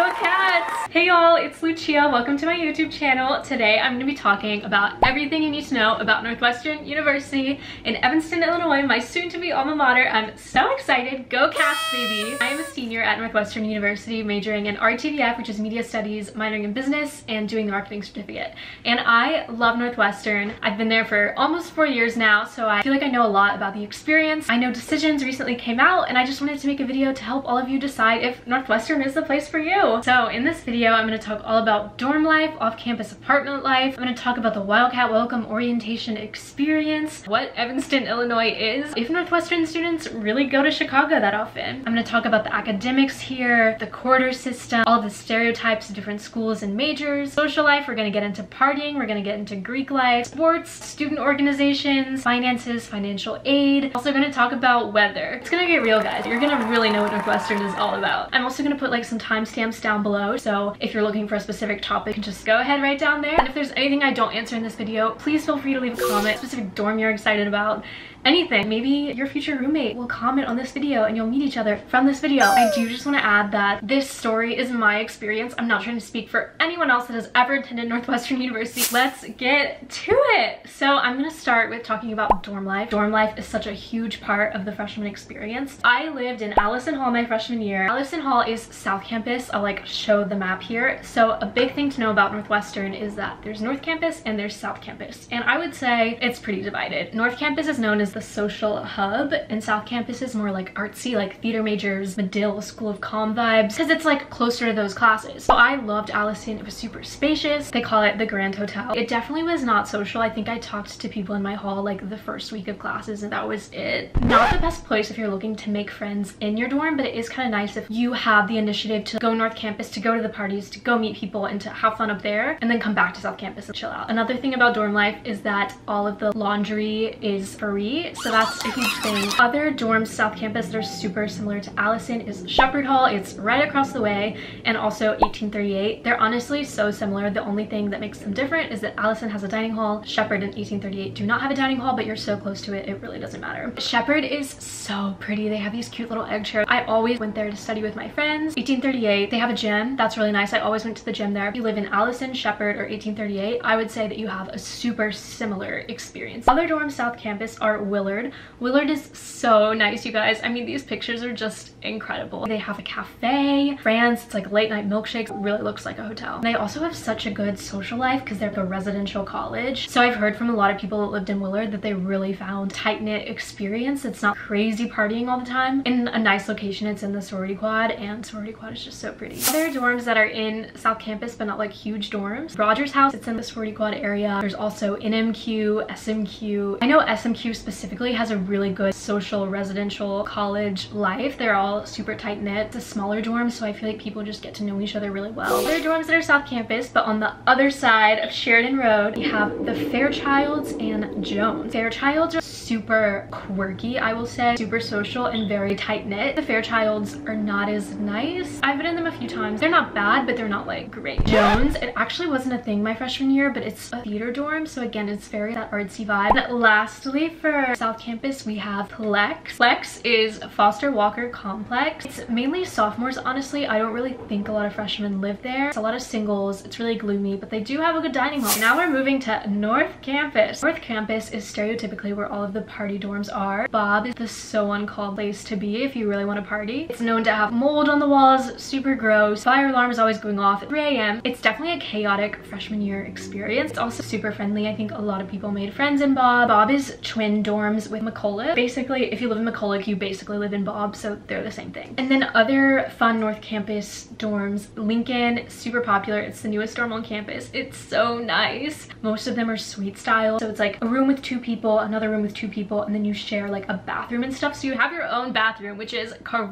Go Cats! Hey y'all, it's Lucia. Welcome to my YouTube channel. Today I'm going to be talking about everything you need to know about Northwestern University in Evanston, Illinois, my soon-to-be alma mater. I'm so excited. Go Cats, baby! I am a senior at Northwestern University, majoring in RTVF, which is Media Studies, minoring in Business, and doing the Marketing Certificate. And I love Northwestern. I've been there for almost 4 years now, so I feel like I know a lot about the experience. I know decisions recently came out, and I just wanted to make a video to help all of you decide if Northwestern is the place for you. So in this video, I'm going to talk all about dorm life, off-campus apartment life. I'm going to talk about the Wildcat Welcome orientation experience, what Evanston, Illinois is, if Northwestern students really go to Chicago that often. I'm going to talk about the academics here, the quarter system, all the stereotypes of different schools and majors, social life. We're going to get into partying, we're going to get into Greek life, sports, student organizations, finances, financial aid. Also going to talk about weather. It's going to get real, guys. You're going to really know what Northwestern is all about. I'm also going to put like some timestamps down below, so if you're looking for a specific topic, you can just go ahead right down there. And if there's anything I don't answer in this video, please feel free to leave a comment, specific dorm you're excited about, anything. Maybe your future roommate will comment on this video and you'll meet each other from this video. I do just want to add that this story is my experience. I'm not trying to speak for anyone else that has ever attended Northwestern University. Let's get to it. So I'm going to start with talking about dorm life. Dorm life is such a huge part of the freshman experience. I lived in Allison Hall my freshman year. Allison Hall is South Campus. I'll like show the map here. So a big thing to know about Northwestern is that there's North Campus and there's South Campus. And I would say it's pretty divided. North Campus is known as the social hub, and South Campus is more like artsy, like theater majors, Medill, School of Comm vibes, because it's like closer to those classes. So I loved Allison. It was super spacious. They call it the Grand Hotel. It definitely was not social. I think I talked to people in my hall like the first week of classes and that was it. Not the best place if you're looking to make friends in your dorm, but it is kind of nice if you have the initiative to go North Campus, to go to the parties, to go meet people, and to have fun up there, and then come back to South Campus and chill out. Another thing about dorm life is that all of the laundry is free, so that's a huge thing. Other dorms South Campus that are super similar to Allison is Shepherd Hall. It's right across the way, and also 1838. They're honestly so similar. The only thing that makes them different is that Allison has a dining hall. Shepherd and 1838 do not have a dining hall, but you're so close to it, it really doesn't matter. Shepherd is so pretty. They have these cute little egg chairs. I always went there to study with my friends. 1838, they have a gym. That's really nice. I always went to the gym there. If you live in Allison, Shepherd, or 1838, I would say that you have a super similar experience. Other dorms South Campus are Willard. Willard is so nice, you guys. I mean, these pictures are just incredible. They have a cafe, France, it's like late night milkshakes. It really looks like a hotel. They also have such a good social life because they're a residential college. So I've heard from a lot of people that lived in Willard that they really found tight-knit experience. It's not crazy partying all the time. In a nice location, it's in the sorority quad, and sorority quad is just so pretty. Other dorms that are in South Campus, but not like huge dorms. Rogers House, it's in the sorority quad area. There's also NMQ, SMQ. I know SMQ specifically has a really good social residential college life. They're all super tight knit. It's a smaller dorm, so I feel like people just get to know each other really well. Other dorms that are South Campus, but on the other side of Sheridan Road, we have the Fairchilds and Jones. Fairchilds are super quirky, I will say, super social and very tight knit. The Fairchilds are not as nice. I've been in them a few times. They're not bad, but they're not like great. Jones, it actually wasn't a thing my freshman year, but it's a theater dorm, so again, it's very that artsy vibe. And lastly, for South Campus, we have Plex. Plex is Foster Walker Complex. It's mainly sophomores, honestly. I don't really think a lot of freshmen live there. It's a lot of singles. It's really gloomy, but they do have a good dining hall. Now we're moving to North Campus. North Campus is stereotypically where all of the party dorms are. Bob is the so uncalled place to be if you really want to party. It's known to have mold on the walls, super gross. Fire alarm is always going off at 3 a.m. It's definitely a chaotic freshman year experience. It's also super friendly. I think a lot of people made friends in Bob. Bob is twin dorms with McCulloch. Basically, if you live in McCulloch, you basically live in Bob, so they're the same thing. And then other fun North Campus dorms, Lincoln, super popular. It's the newest dorm on campus. It's so nice. Most of them are suite style, so it's like a room with 2 people, another room with 2 people, and then you share like a bathroom and stuff, so you have your own bathroom, which is crazy.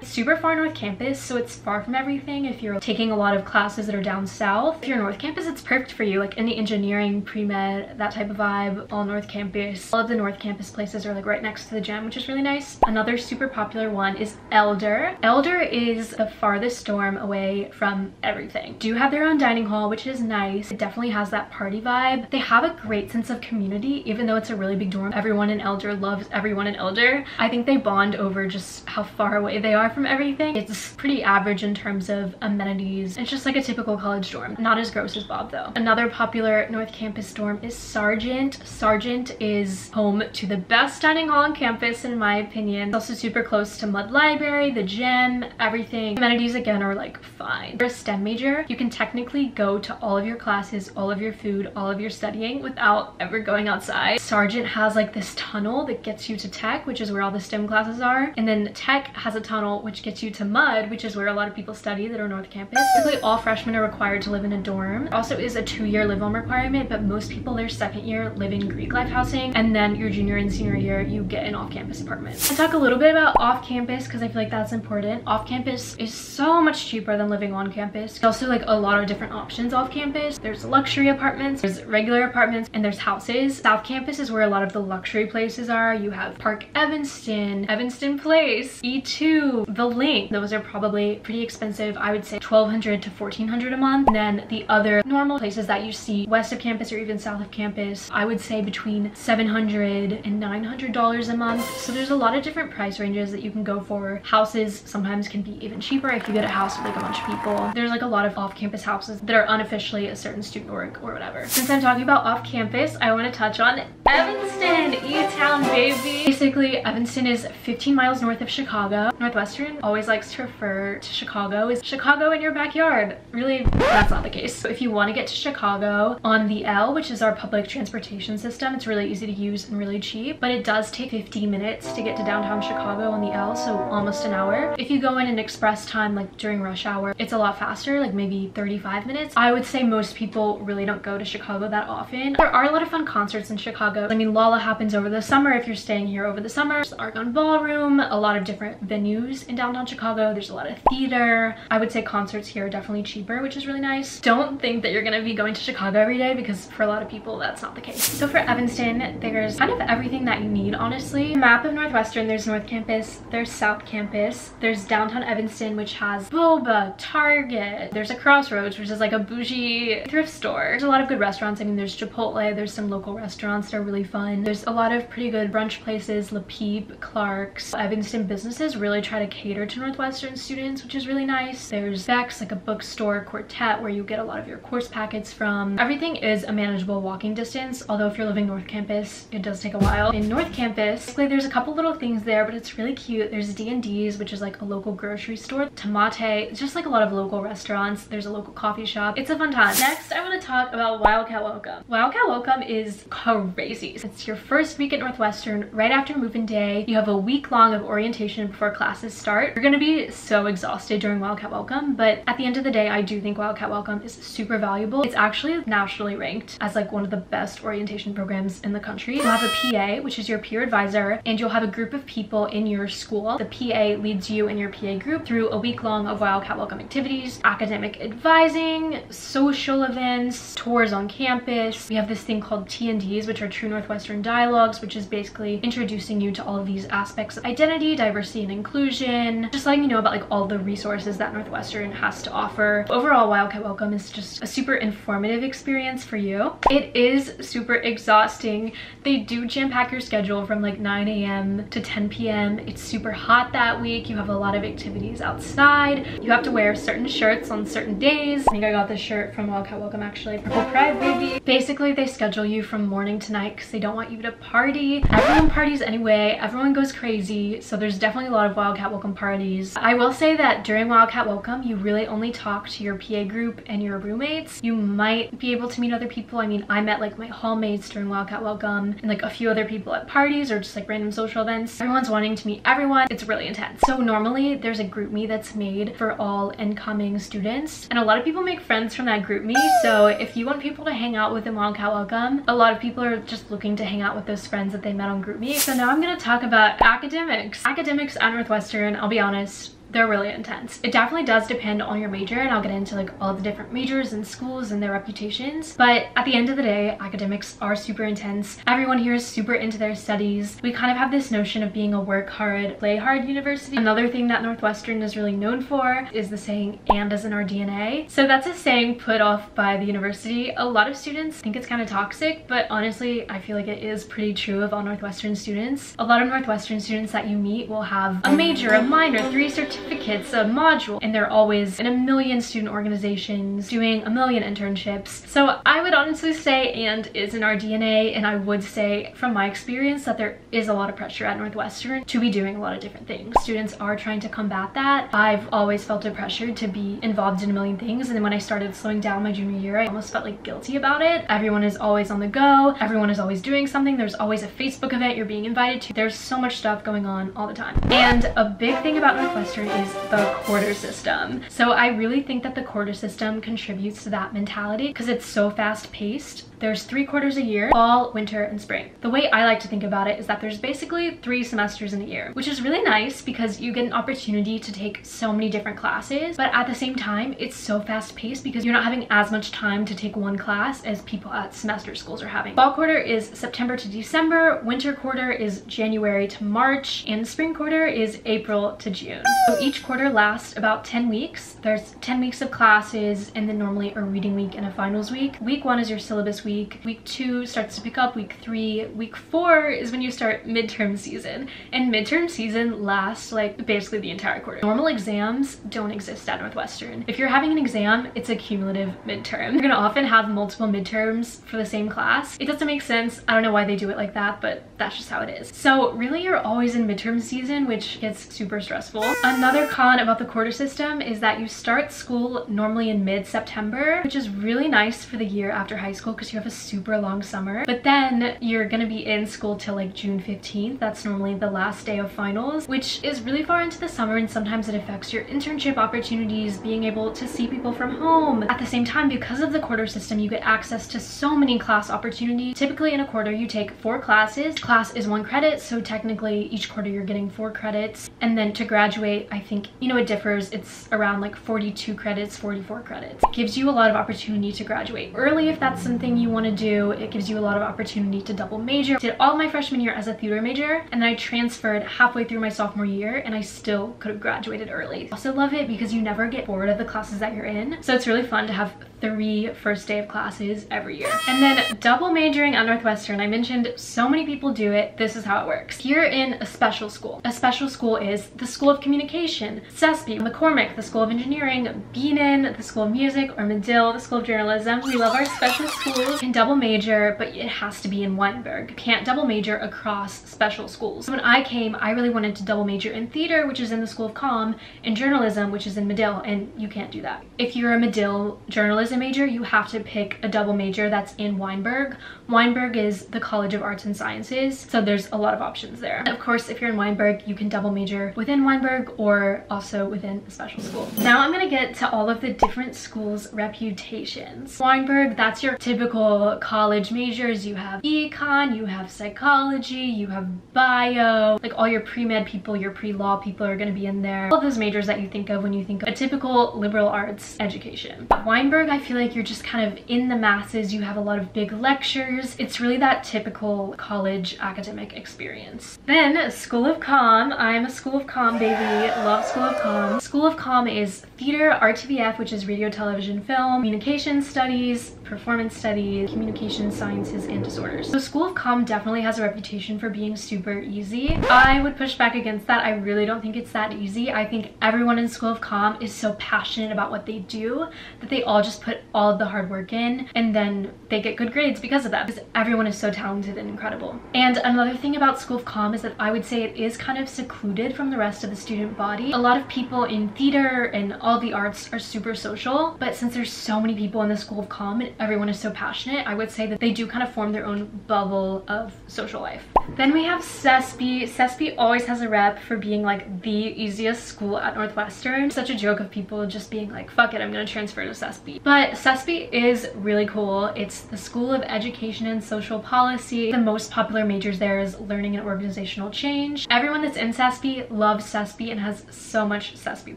It's super far North Campus, so it's far from everything. If you're taking a lot of classes that are down south, if you're North Campus, it's perfect for you. Like any engineering, pre-med, that type of vibe, all North Campus. All of the North Campus places are like right next to the gym, which is really nice. Another super popular one is Elder. Elder is the farthest dorm away from everything. Do have their own dining hall, which is nice. It definitely has that party vibe. They have a great sense of community, even though it's a really big dorm. everyone in Elder loves everyone in Elder. I think they bond over just how far away they are from everything. It's pretty average in terms of amenities. It's just like a typical college dorm. Not as gross as Bob though. Another popular North Campus dorm is Sargent. Sargent is home to the best dining hall on campus in my opinion. It's also super close to Mudd Library, the gym, everything. Amenities again are like fine. If you're a STEM major, you can technically go to all of your classes, all of your food, all of your studying without ever going outside. Sargent has like this tunnel that gets you to Tech, which is where all the STEM classes are. And then Tech has a tunnel which gets you to Mudd, which is where a lot of people study that are North Campus. Basically all freshmen are required to live in a dorm. There also is a 2-year live-on requirement, but most people their second year live in Greek life housing, and then your junior and senior year you get an off-campus apartment. I'll talk a little bit about off-campus because I feel like that's important. Off-campus is so much cheaper than living on campus. There's also like a lot of different options off campus. There's luxury apartments, there's regular apartments, and there's houses. South Campus is where a lot of the luxury places are. You have Park Evanston, Evanston Place, E2, The Link. Those are probably pretty expensive. I would say $1,200 to $1,400 a month. And then the other normal places that you see west of campus or even south of campus, I would say between $700 and $900 a month. So there's a lot of different price ranges that you can go for. Houses sometimes can be even cheaper if you get a house with like a bunch of people. There's like a lot of off-campus houses that are unofficially a certain student org or whatever. Since I'm talking about off-campus, I want to touch on Evanston, E-Town baby. Basically, Evanston is 15 miles north of Chicago. Northwestern always likes to refer to Chicago as Chicago in your backyard. Really, that's not the case. So if you want to get to Chicago on the L, which is our public transportation system, it's really easy to use and really cheap, but it does take 50 minutes to get to downtown Chicago on the L, so almost an hour. If you go in an express time, like during rush hour, it's a lot faster, like maybe 35 minutes. I would say most people really don't go to Chicago that often. There are a lot of fun concerts in Chicago. I mean, Lolla happens over the summer if you're staying here over the summer. There's the Argonne Ballroom, a lot of different venues in downtown Chicago. There's a lot of theater. I would say concerts here are definitely cheaper, which is really nice. Don't think that you're gonna be going to Chicago every day because for a lot of people that's not the case. So for Evanston, there's kind of everything that you need, honestly. Map of Northwestern, there's North Campus, there's South Campus, there's downtown Evanston, which has Boba, Target, there's a Crossroads, which is like a bougie thrift store. There's a lot of good restaurants. I mean, there's Chipotle, there's some local restaurants that are really fun. There's a lot of pretty good brunch places, Le Peep, Clark's. Evanston businesses really try to cater to Northwestern students, which is really nice. There's Beck's, like a bookstore, Quartet, where you get a lot of your course packets from. Everything is a manageable walking distance, although if you're living North Campus, it does take a while. In North Campus, basically there's a couple little things there, but it's really cute. There's D&D's, which is like a local grocery store. Tomate, it's just like a lot of local restaurants. There's a local coffee shop. It's a fun time. Next, I want to talk about Wildcat Welcome. Wildcat Welcome is crazy. It's your first week at Northwestern, right after move-in day. You have a week long of orientation before classes start. You're gonna be so exhausted during Wildcat Welcome, but at the end of the day, I do think Wildcat Welcome is super valuable. It's actually nationally ranked as like one of the best orientation programs in the country. You'll have a PA, which is your peer advisor, and you'll have a group of people in your school. The PA leads you and your PA group through a week long of Wildcat Welcome activities, academic advising, social events, tours on campus. We have this thing called T&Ds, which are True Northwestern Dialogues, which is basically introducing you to all of these aspects of identity, diversity, and inclusion, just letting you know about like all the resources that Northwestern has to offer. Overall, Wildcat Welcome is just a super informative experience for you. It is super exhausting. They do jam-pack your schedule from like 9 a.m. to 10 p.m. It's super hot that week. You have a lot of activities outside. You have to wear certain shirts on certain days. I think I got this shirt from Wildcat Welcome actually. Purple Pride baby. Basically, they schedule you from morning to night because they don't want you to party. Everyone parties anyway. Everyone goes crazy. So there's definitely a lot of Wildcat Welcome parties. I will say that during Wildcat Welcome, you really only talk to your PA group and your roommates. You might be able to meet other people. I mean, I met like my hallmates during Wildcat Welcome and like a few other people at parties or just like random social events. Everyone's wanting to meet everyone. It's really intense. So normally there's a group me that's made for all incoming students, and a lot of people make friends from that group me. So if you want people to hang out with in Wildcat Welcome, a lot of people are just looking to hang out with those friends that they met on group me. So now I'm going to talk about academics. Academics at Northwestern, I'll be honest, they're really intense. It definitely does depend on your major, and I'll get into like all the different majors and schools and their reputations. But at the end of the day, academics are super intense. Everyone here is super into their studies. We kind of have this notion of being a work hard, play hard university. Another thing that Northwestern is really known for is the saying, "and as in our DNA." So that's a saying put off by the university. A lot of students think it's kind of toxic, but honestly, I feel like it is pretty true of all Northwestern students. A lot of Northwestern students that you meet will have a major, a minor, 3 certificates, a module, and they're always in a million student organizations doing a million internships. So I would honestly say and is in our DNA, and I would say from my experience that there is a lot of pressure at Northwestern to be doing a lot of different things. Students are trying to combat that. I've always felt a pressure to be involved in a million things, and then when I started slowing down my junior year, I almost felt like guilty about it. Everyone is always on the go. Everyone is always doing something. There's always a Facebook event you're being invited to. There's so much stuff going on all the time. And a big thing about Northwestern is the quarter system. So I really think that the quarter system contributes to that mentality because it's so fast paced. There's 3 quarters a year: fall, winter, and spring. The way I like to think about it is that there's basically 3 semesters in a year, which is really nice because you get an opportunity to take so many different classes, but at the same time, it's so fast paced because you're not having as much time to take one class as people at semester schools are having. Fall quarter is September to December, winter quarter is January to March, and spring quarter is April to June. So each quarter lasts about 10 weeks. There's 10 weeks of classes, and then normally a reading week and a finals week. Week 1 is your syllabus week. Week 2 starts to pick up. Week 3, week 4 is when you start midterm season, and midterm season lasts like basically the entire quarter. Normal exams don't exist at Northwestern. If you're having an exam, it's a cumulative midterm. You're gonna often have multiple midterms for the same class. It doesn't make sense. I don't know why they do it like that, but that's just how it is. So really, you're always in midterm season, which gets super stressful. Another con about the quarter system is that you start school normally in mid-September, which is really nice for the year after high school because you have a super long summer, but then you're gonna be in school till like June 15th. That's normally the last day of finals, which is really far into the summer, and sometimes it affects your internship opportunities, being able to see people from home. At the same time, because of the quarter system, you get access to so many class opportunities. Typically in a quarter, you take 4 classes. Each class is 1 credit, so technically each quarter you're getting 4 credits. And then to graduate, I think, you know, it differs. It's around like 42 credits, 44 credits. It gives you a lot of opportunity to graduate early if that's something you want to do. It gives you a lot of opportunity to double major. I did all my freshman year as a theater major, and then I transferred halfway through my sophomore year, and I still could have graduated early. I also love it because you never get bored of the classes that you're in, so it's really fun to have 3 first day of classes every year. And then double majoring at Northwestern, I mentioned so many people do it. This is how it works. You're in a special school. A special school is the School of Communication, CESP, McCormick, the School of Engineering, Beanan, the School of Music, or Medill, the School of Journalism. We love our special schools. You can double major, but it has to be in Weinberg. You can't double major across special schools. When I came, I really wanted to double major in theater, which is in the School of Comm, and journalism, which is in Medill, and you can't do that. If you're a Medill journalism major, you have to pick a double major that's in Weinberg. Weinberg is the College of Arts and Sciences, so there's a lot of options there. And of course, if you're in Weinberg, you can double major within Weinberg or also within a special school. Now I'm gonna get to all of the different schools' reputations. Weinberg, that's your typical college majors. You have econ, you have psychology, you have bio, like all your pre-med people, your pre-law people are gonna be in there. All of those majors that you think of when you think of a typical liberal arts education. At Weinberg, I feel like you're just kind of in the masses. You have a lot of big lectures. It's really that typical college academic experience. Then School of Comm. I'm a School of Comm baby. Love School of Comm. School of Comm is theater, RTVF, which is radio, television, film, communication studies, performance studies, communication sciences, and disorders. So School of Comm definitely has a reputation for being super easy. I would push back against that. I really don't think it's that easy. I think everyone in School of Comm is so passionate about what they do that they all just put all of the hard work in, and then they get good grades because of that, because everyone is so talented and incredible. And another thing about School of Comm is that I would say it is kind of secluded from the rest of the student body. A lot of people in theater and all the arts are super social, but since there's so many people in the School of Comm and everyone is so passionate, I would say that they do kind of form their own bubble of social life. Then we have CESP. CESP always has a rep for being like the easiest school at Northwestern. Such a joke of people just being like, fuck it, I'm gonna transfer to CESP. But CESP is really cool. It's the School of Education and Social Policy. The most popular majors there is learning and organizational change. Everyone that's in CESP loves CESP and has so much CESP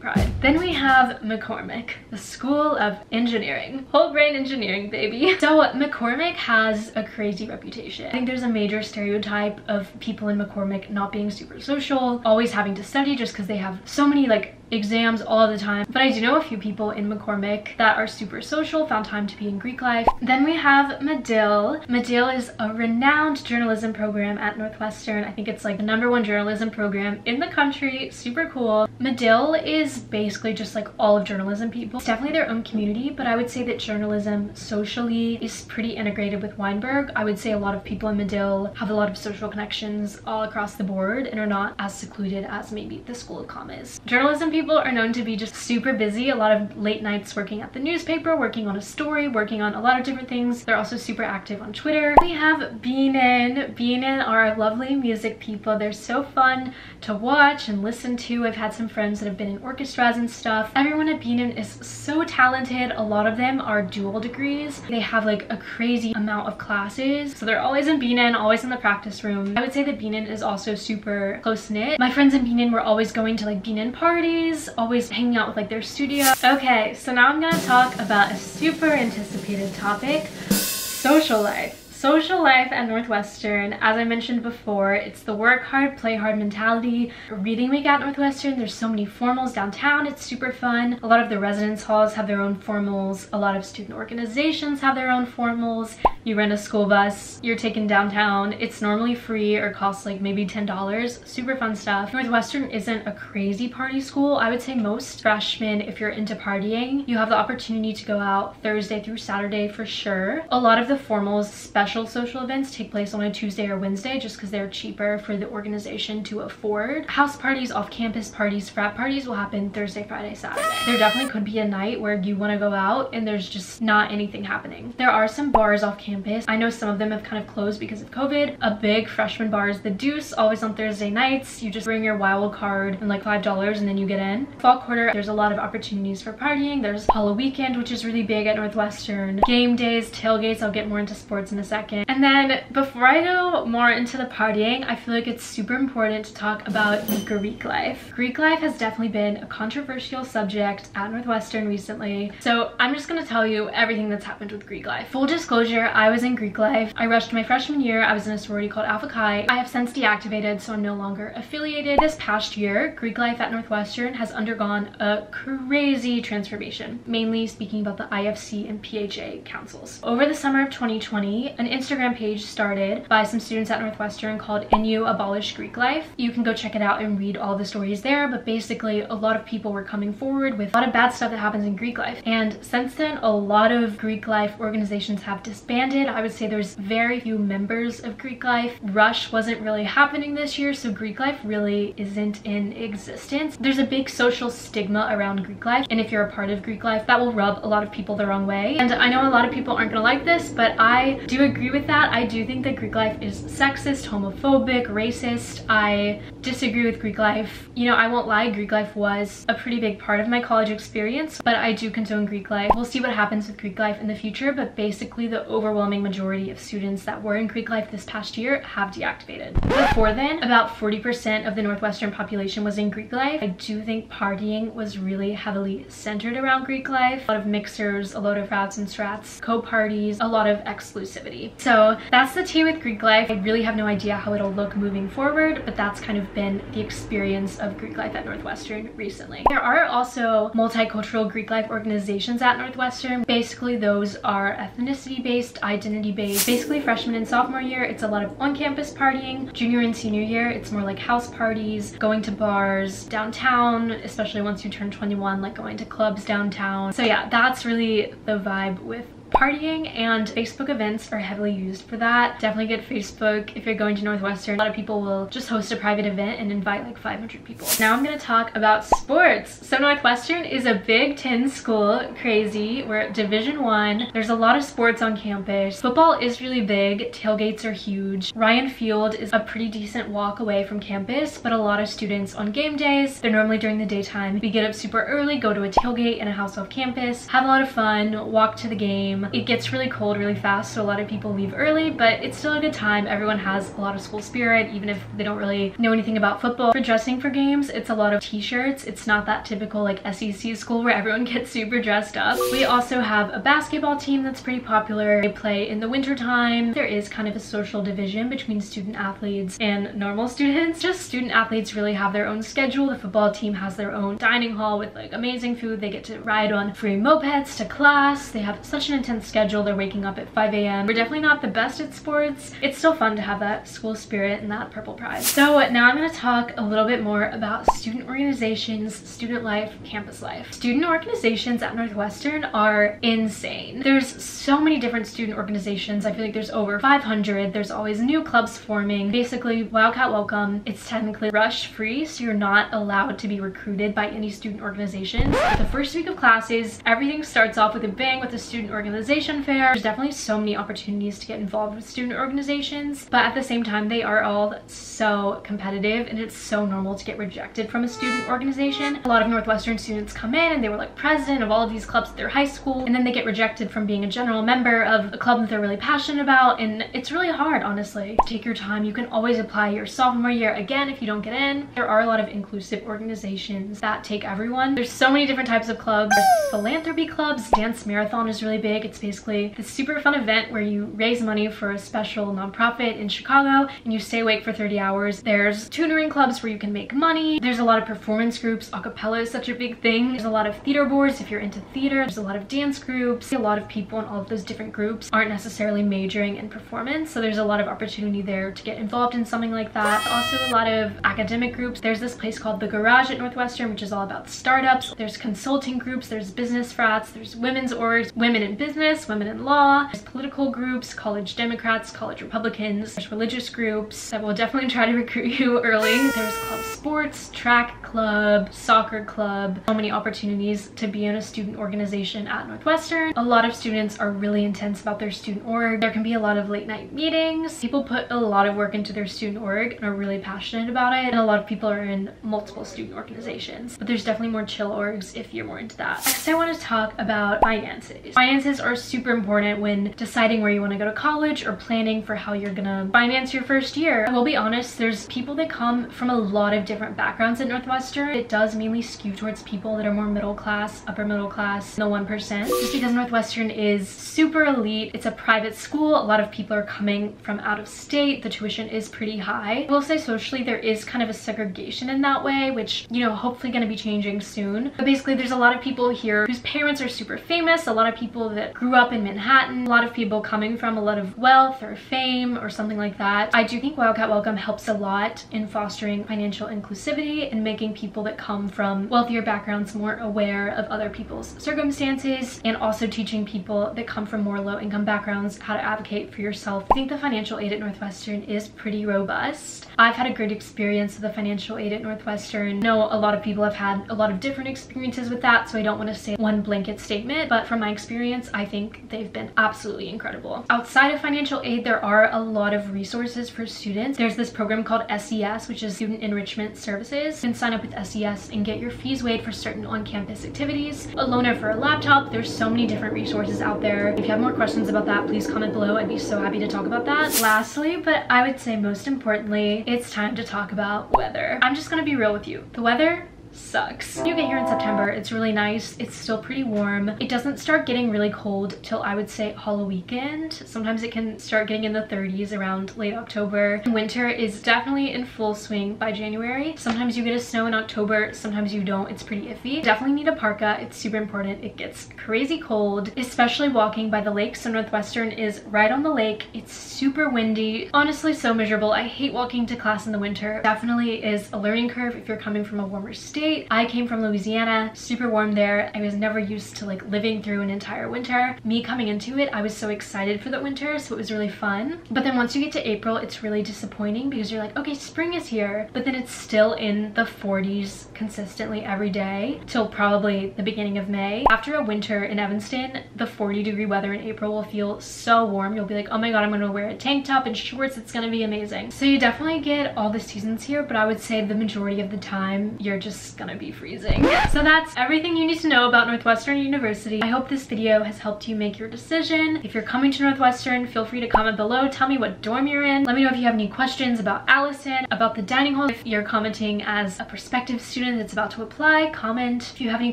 pride. Then we have McCormick, the School of Engineering. Whole brain engineering, baby. So McCormick has a crazy reputation. I think there's a major stereotype of people in McCormick not being super social, always having to study just because they have so many like exams all the time. But I do know a few people in McCormick that are super social, found time to be in Greek life. Then we have Medill. Medill is a renowned journalism program at Northwestern. I think it's like the #1 journalism program in the country. Super cool. Medill is basically just like all of journalism people. It's definitely their own community, but I would say that journalism socially is pretty integrated with Weinberg. I would say a lot of people in Medill have a lot of social connections all across the board and are not as secluded as maybe the School of Comm is. Journalism people are known to be just super busy, a lot of late nights working at the newspaper, working on a story, working on a lot of different things. They're also super active on Twitter. We have Beanin. Beanin are lovely music people. They're so fun to watch and listen to. I've had some friends that have been in orchestras and stuff. Everyone at Beanin is so talented. A lot of them are dual degrees. They have like a crazy amount of classes, so they're always in Beanin, always in the practice room. I would say that Beanin is also super close-knit. My friends in Beanin were always going to like Beanin parties, always hanging out with like their studio. Okay, so now I'm gonna talk about a super anticipated topic: social life. Social life at Northwestern. As I mentioned before, it's the work hard, play hard mentality. Reading week at Northwestern, there's so many formals downtown. It's super fun. A lot of the residence halls have their own formals. A lot of student organizations have their own formals. You rent a school bus, you're taken downtown. It's normally free or costs like maybe $10. Super fun stuff. Northwestern isn't a crazy party school. I would say most freshmen, if you're into partying, you have the opportunity to go out Thursday through Saturday for sure. A lot of the formals, special social events take place on a Tuesday or Wednesday just because they're cheaper for the organization to afford. House parties, off-campus parties, frat parties will happen Thursday, Friday, Saturday. There definitely could be a night where you want to go out and there's just not anything happening. There are some bars off campus. I know some of them have kind of closed because of COVID. A big freshman bar is the Deuce, always on Thursday nights. You just bring your wild card and like $5 and then you get in. Fall quarter, there's a lot of opportunities for partying. There's Halloween weekend, which is really big at Northwestern. Game days, tailgates. I'll get more into sports in a second. And then before I go more into the partying, I feel like it's super important to talk about Greek life. Greek life has definitely been a controversial subject at Northwestern recently. So I'm just gonna tell you everything that's happened with Greek life. Full disclosure, I was in Greek life. I rushed my freshman year. I was in a sorority called Alpha Chi. I have since deactivated, so I'm no longer affiliated. This past year, Greek life at Northwestern has undergone a crazy transformation, mainly speaking about the IFC and PHA councils. Over the summer of 2020, an Instagram page started by some students at Northwestern called NU Abolish Greek Life. You can go check it out and read all the stories there, but basically a lot of people were coming forward with a lot of bad stuff that happens in Greek life. And since then, a lot of Greek life organizations have disbanded. I would say there's very few members of Greek life. Rush wasn't really happening this year, so Greek life really isn't in existence. There's a big social stigma around Greek life, and if you're a part of Greek life, that will rub a lot of people the wrong way. And I know a lot of people aren't gonna like this, but I do agree with that. I do think that Greek life is sexist, homophobic, racist. I disagree with Greek life. You know, I won't lie, Greek life was a pretty big part of my college experience, but I do condone Greek life. We'll see what happens with Greek life in the future, but basically the overwhelming majority of students that were in Greek life this past year have deactivated. Before then, about 40% of the Northwestern population was in Greek life. I do think partying was really heavily centered around Greek life. A lot of mixers, a lot of rats and strats, co-parties, a lot of exclusivity. So that's the tea with Greek life. I really have no idea how it'll look moving forward, but that's kind of been the experience of Greek life at Northwestern recently. There are also multicultural Greek life organizations at Northwestern. Basically, those are ethnicity-based, identity-based. Basically, freshman and sophomore year, it's a lot of on-campus partying. Junior and senior year, it's more like house parties, going to bars downtown, especially once you turn 21, like going to clubs downtown. So yeah, that's really the vibe with partying, and Facebook events are heavily used for that. Definitely get Facebook if you're going to Northwestern. A lot of people will just host a private event and invite like 500 people. Now I'm going to talk about sports. So Northwestern is a Big Ten school. Crazy. We're at Division I. There's a lot of sports on campus. Football is really big. Tailgates are huge. Ryan Field is a pretty decent walk away from campus, but a lot of students on game days, they're normally during the daytime. We get up super early, go to a tailgate in a house off campus, have a lot of fun, walk to the game. It gets really cold really fast, so a lot of people leave early, but it's still a good time. Everyone has a lot of school spirit, even if they don't really know anything about football. For dressing for games, it's a lot of t-shirts. It's not that typical like SEC school where everyone gets super dressed up. We also have a basketball team that's pretty popular. They play in the winter time. There is kind of a social division between student athletes and normal students. Just student athletes really have their own schedule. The football team has their own dining hall with like amazing food. They get to ride on free mopeds to class. They have such an intense schedule. They're waking up at 5 a.m. We're definitely not the best at sports. It's still fun to have that school spirit and that purple pride. So now I'm going to talk a little bit more about student organizations, student life, campus life. Student organizations at Northwestern are insane. There's so many different student organizations. I feel like there's over 500. There's always new clubs forming. Basically, Wildcat Welcome, it's technically rush free, so you're not allowed to be recruited by any student organizations. The first week of classes, everything starts off with a bang with a student organization fair. There's definitely so many opportunities to get involved with student organizations, but at the same time, they are all so competitive, and it's so normal to get rejected from a student organization. A lot of Northwestern students come in and they were like president of all of these clubs at their high school, and then they get rejected from being a general member of a club that they're really passionate about, and it's really hard, honestly. Take your time. You can always apply your sophomore year again if you don't get in. There are a lot of inclusive organizations that take everyone. There's so many different types of clubs. There's philanthropy clubs. Dance Marathon is really big. It's basically this super fun event where you raise money for a special nonprofit in Chicago and you stay awake for 30 hours. There's tutoring clubs where you can make money. There's a lot of performance groups. Acapella is such a big thing. There's a lot of theater boards if you're into theater. There's a lot of dance groups. A lot of people in all of those different groups aren't necessarily majoring in performance, so there's a lot of opportunity there to get involved in something like that. Also a lot of academic groups. There's this place called The Garage at Northwestern, which is all about startups. There's consulting groups. There's business frats. There's women's orgs, women in business, women in law. There's political groups, college Democrats, college Republicans. There's religious groups that will definitely try to recruit you early. There's club sports, track club, soccer club. So many opportunities to be in a student organization at Northwestern. A lot of students are really intense about their student org. There can be a lot of late night meetings. People put a lot of work into their student org and are really passionate about it. And a lot of people are in multiple student organizations, but there's definitely more chill orgs if you're more into that. Next, I want to talk about finances. Finances are super important when deciding where you want to go to college or planning for how you're gonna finance your first year. I will be honest, there's people that come from a lot of different backgrounds at Northwestern. It does mainly skew towards people that are more middle class, upper middle class, the 1%. Just because Northwestern is super elite, it's a private school, a lot of people are coming from out of state, the tuition is pretty high. I will say socially there is kind of a segregation in that way, which, you know, hopefully gonna be changing soon. But basically there's a lot of people here whose parents are super famous, a lot of people that grew up in Manhattan, a lot of people coming from a lot of wealth or fame or something like that. I do think Wildcat Welcome helps a lot in fostering financial inclusivity and making people that come from wealthier backgrounds more aware of other people's circumstances, and also teaching people that come from more low-income backgrounds how to advocate for yourself. I think the financial aid at Northwestern is pretty robust. I've had a great experience with the financial aid at Northwestern. I know a lot of people have had a lot of different experiences with that, so I don't want to say one blanket statement, but from my experience, I think they've been absolutely incredible. Outside of financial aid, there are a lot of resources for students. There's this program called SES, which is Student Enrichment Services. You can sign up with SES and get your fees waived for certain on-campus activities. A loaner for a laptop. There's so many different resources out there. If you have more questions about that, please comment below. I'd be so happy to talk about that. Lastly, but I would say most importantly, it's time to talk about weather. I'm just gonna be real with you. The weather sucks. You get here in September, it's really nice. It's still pretty warm. It doesn't start getting really cold till I would say Halloween weekend. Sometimes it can start getting in the 30s around late October. Winter is definitely in full swing by January. Sometimes you get a snow in October, sometimes you don't. It's pretty iffy. Definitely need a parka. It's super important. It gets crazy cold, especially walking by the lake. So Northwestern is right on the lake. It's super windy. Honestly, so miserable. I hate walking to class in the winter. Definitely is a learning curve if you're coming from a warmer state. state. I came from Louisiana, super warm there. I was never used to like living through an entire winter. Me coming into it, I was so excited for the winter, so it was really fun. But then once you get to April, it's really disappointing because you're like, okay, spring is here, but then it's still in the 40s consistently every day till probably the beginning of May. After a winter in Evanston, the 40-degree weather in April will feel so warm. You'll be like, oh my god, I'm gonna wear a tank top and shorts. It's gonna be amazing. So you definitely get all the seasons here, but I would say the majority of the time you're just gonna be freezing. So that's everything you need to know about Northwestern University. I hope this video has helped you make your decision. If you're coming to Northwestern, feel free to comment below. Tell me what dorm you're in. Let me know if you have any questions about Allison, about the dining hall. If you're commenting as a prospective student that's about to apply, comment. If you have any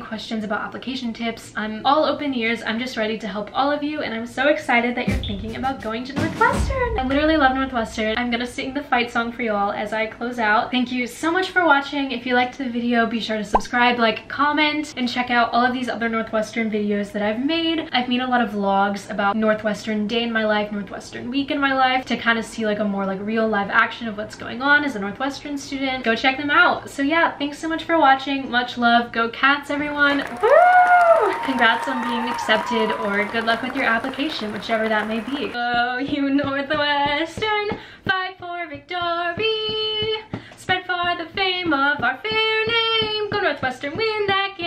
questions about application tips, I'm all open ears. I'm just ready to help all of you, and I'm so excited that you're thinking about going to Northwestern. I literally love Northwestern. I'm gonna sing the fight song for y'all as I close out. Thank you so much for watching. If you liked the video, be sure to subscribe, like, comment, and check out all of these other Northwestern videos that I've made. I've made a lot of vlogs about Northwestern day in my life, Northwestern week in my life, to kind of see like a more like real live action of what's going on as a Northwestern student. Go check them out. So yeah, thanks so much for watching. Much love. Go Cats, everyone. Woo! Congrats on being accepted, or good luck with your application, whichever that may be. Oh, you Northwestern, fight for victory. Spread for the fame of our fair name. Go Northwestern, win that